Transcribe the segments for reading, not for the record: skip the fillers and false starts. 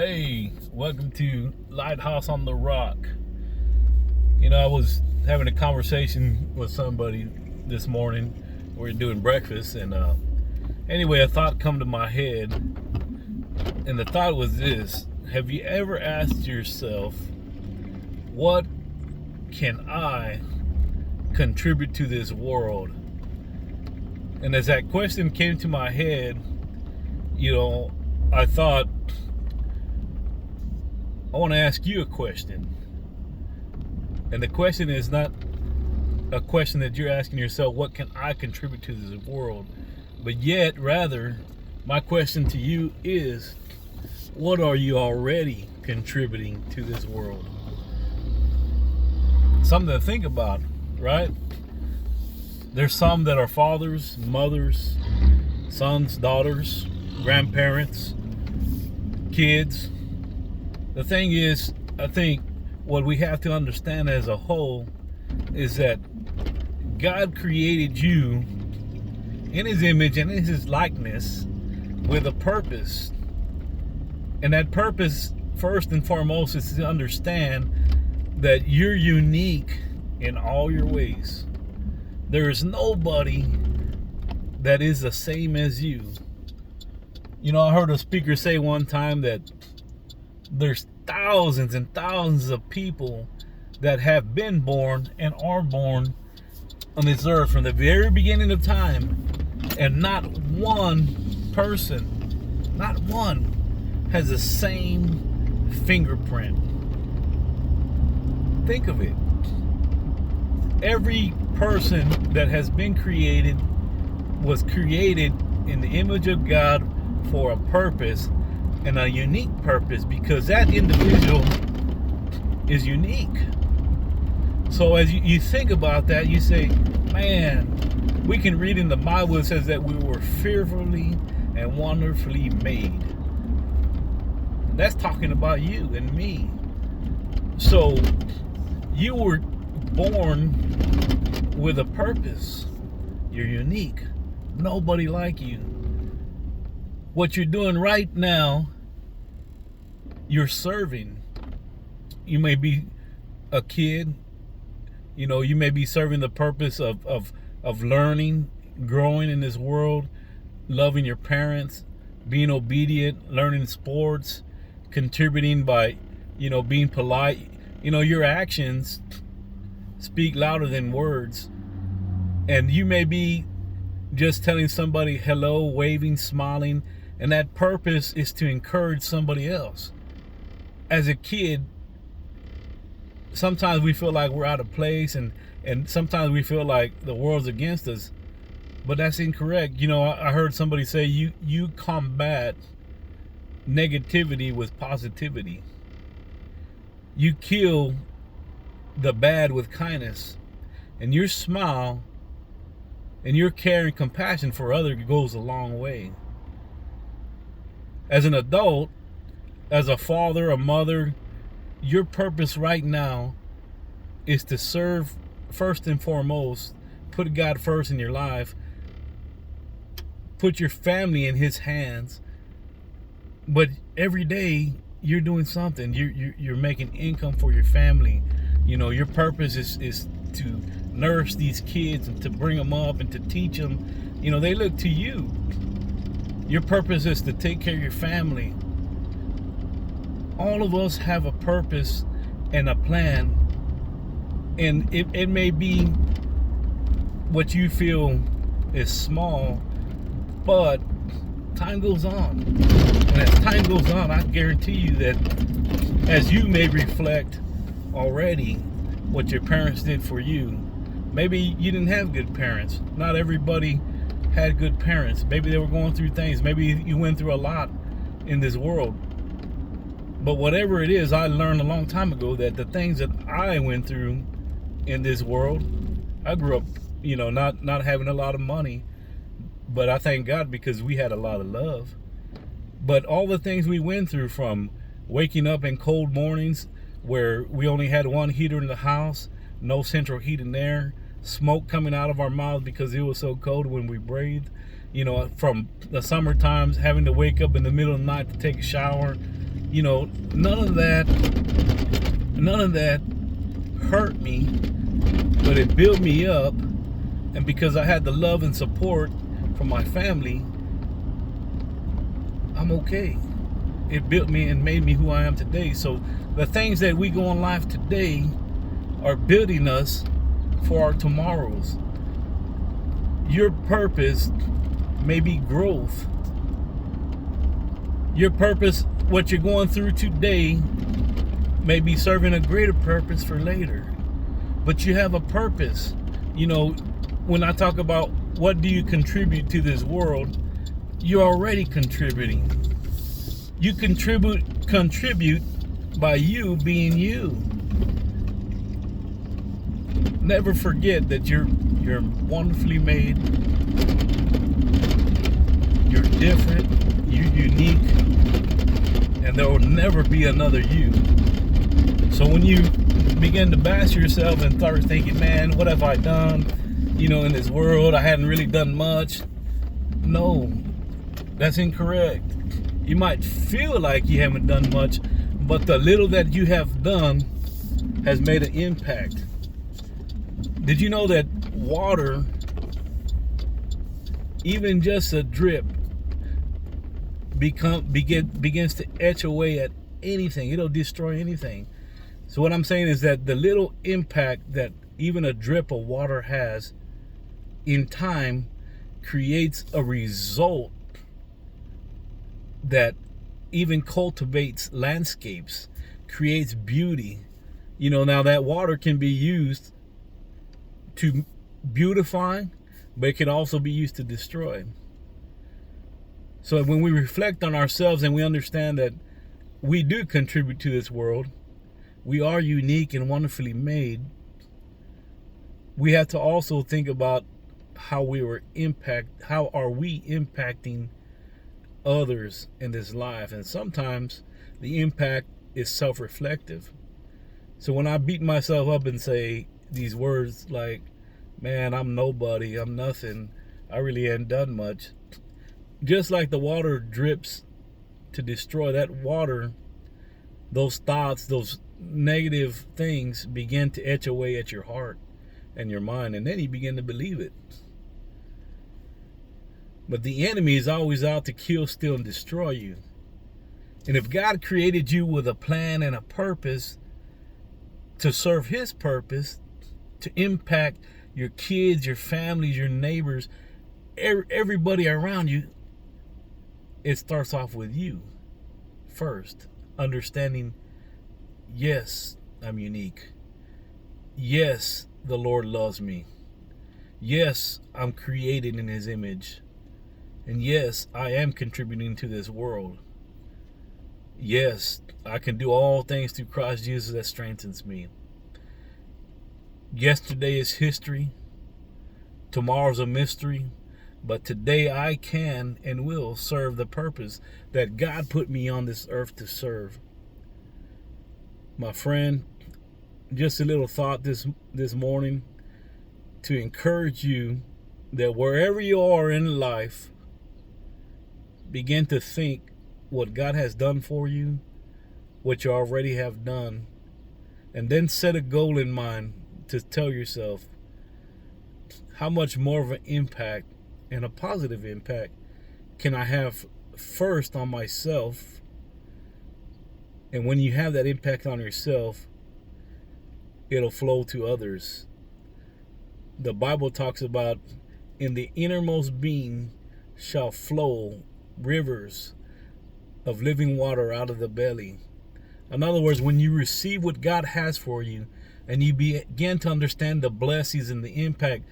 Hey, welcome to Lighthouse on the Rock. I was having a conversation with somebody this morning. We were doing breakfast, and anyway, a thought come to my head, and the thought was this: have you ever asked yourself, what can I contribute to this world? And as that question came to my head, I thought, I want to ask you a question. And the question is not a question that you're asking yourself, what can I contribute to this world? But yet, rather, my question to you is, what are you already contributing to this world? Something to think about, right? There's some that are fathers, mothers, sons, daughters, grandparents, kids. The thing is, I think what we have to understand as a whole is that God created you in His image and in His likeness with a purpose. And that purpose, first and foremost, is to understand that you're unique in all your ways. There is nobody that is the same as you. I heard a speaker say one time that there's thousands and thousands of people that have been born and are born on this earth from the very beginning of time, and not one person, not one, has the same fingerprint. Think of it. Every person that has been created was created in the image of God for a purpose, and a unique purpose, because that individual is unique. So as you think about that, you say, man, we can read in the Bible, it says that we were fearfully and wonderfully made. That's talking about you and me. So you were born with a purpose. You're unique. Nobody like you. What you're doing right now, you're serving. You may be a kid, you may be serving the purpose of learning, growing in this world, loving your parents, being obedient, learning sports, contributing by, being polite. Your actions speak louder than words. And you may be just telling somebody hello, waving, smiling, and that purpose is to encourage somebody else. As a kid, sometimes we feel like we're out of place, and sometimes we feel like the world's against us, but that's incorrect. I heard somebody say you combat negativity with positivity. You kill the bad with kindness, and your smile and your care and compassion for others goes a long way. As an adult, as a father, a mother, your purpose right now is to serve first and foremost, put God first in your life, put your family in His hands. But every day you're doing something. You're making income for your family. Your purpose is to nurse these kids and to bring them up and to teach them. They look to you. Your purpose is to take care of your family. All of us have a purpose and a plan. And it may be what you feel is small, but time goes on. And as time goes on, I guarantee you that as you may reflect already what your parents did for you, maybe you didn't have good parents. Not everybody had good parents. Maybe they were going through things. Maybe you went through a lot in this world. But whatever it is, I learned a long time ago that the things that I went through in this world, I grew up, not having a lot of money, but I thank God because we had a lot of love. But all the things we went through, from waking up in cold mornings where we only had one heater in the house, no central heat in there, smoke coming out of our mouths because it was so cold when we breathed, from the summer times, having to wake up in the middle of the night to take a shower, You know, none of that hurt me, but it built me up. And because I had the love and support from my family, I'm okay. It built me and made me who I am today. So the things that we go in life today are building us for our tomorrows. Your purpose may be growth. Your purpose, what you're going through today, may be serving a greater purpose for later. But you have a purpose. You know, when I talk about what do you contribute to this world, you're already contributing. You contribute by you being you. Never forget that you're wonderfully made. You're different. You're unique. And there will never be another you. So when you begin to bash yourself and start thinking, man, what have I done? You know, in this world, I hadn't really done much. No, that's incorrect. You might feel like you haven't done much, but the little that you have done has made an impact. Did you know that water, even just a drip, begins to etch away at anything? It'll destroy anything. So what I'm saying is that the little impact that even a drip of water has in time creates a result that even cultivates landscapes, creates beauty. You know, now that water can be used to beautify, but it can also be used to destroy. So when we reflect on ourselves and we understand that we do contribute to this world, we are unique and wonderfully made, we have to also think about how are we impacting others in this life. And sometimes the impact is self-reflective. So when I beat myself up and say these words like, man, I'm nobody, I'm nothing, I really ain't done much, just like the water drips to destroy, that water, those thoughts, those negative things begin to etch away at your heart and your mind, and then you begin to believe it. But the enemy is always out to kill, steal, and destroy you. And if God created you with a plan and a purpose to serve his purpose, to impact your kids, your families, your neighbors, everybody around you, it starts off with you first. Understanding, yes, I'm unique. Yes, the Lord loves me. Yes, I'm created in his image. And yes, I am contributing to this world. Yes, I can do all things through Christ Jesus that strengthens me. Yesterday is history. Tomorrow's a mystery. But today I can and will serve the purpose that God put me on this earth to serve. My friend, just a little thought this morning to encourage you that wherever you are in life, begin to think what God has done for you, what you already have done, and then set a goal in mind to tell yourself how much more of an impact and a positive impact can I have first on myself. And when you have that impact on yourself, it'll flow to others. The Bible talks about in the innermost being shall flow rivers of living water out of the belly. In other words, when you receive what God has for you and you begin to understand the blessings and the impact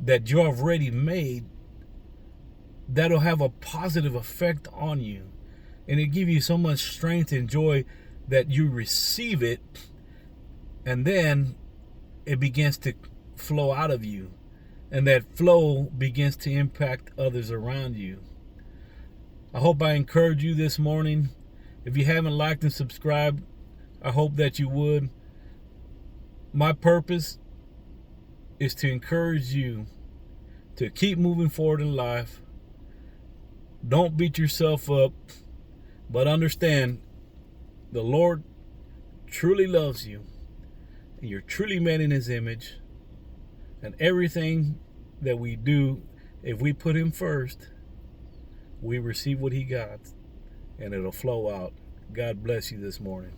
that you have already made, that'll have a positive effect on you. And it gives you so much strength and joy that you receive it, and then it begins to flow out of you. And that flow begins to impact others around you. I hope I encourage you this morning. If you haven't liked and subscribed, I hope that you would. My purpose is to encourage you to keep moving forward in life. Don't beat yourself up, but understand the Lord truly loves you, and you're truly made in his image, and everything that we do, if we put him first, we receive what he got, and it'll flow out. God bless you this morning.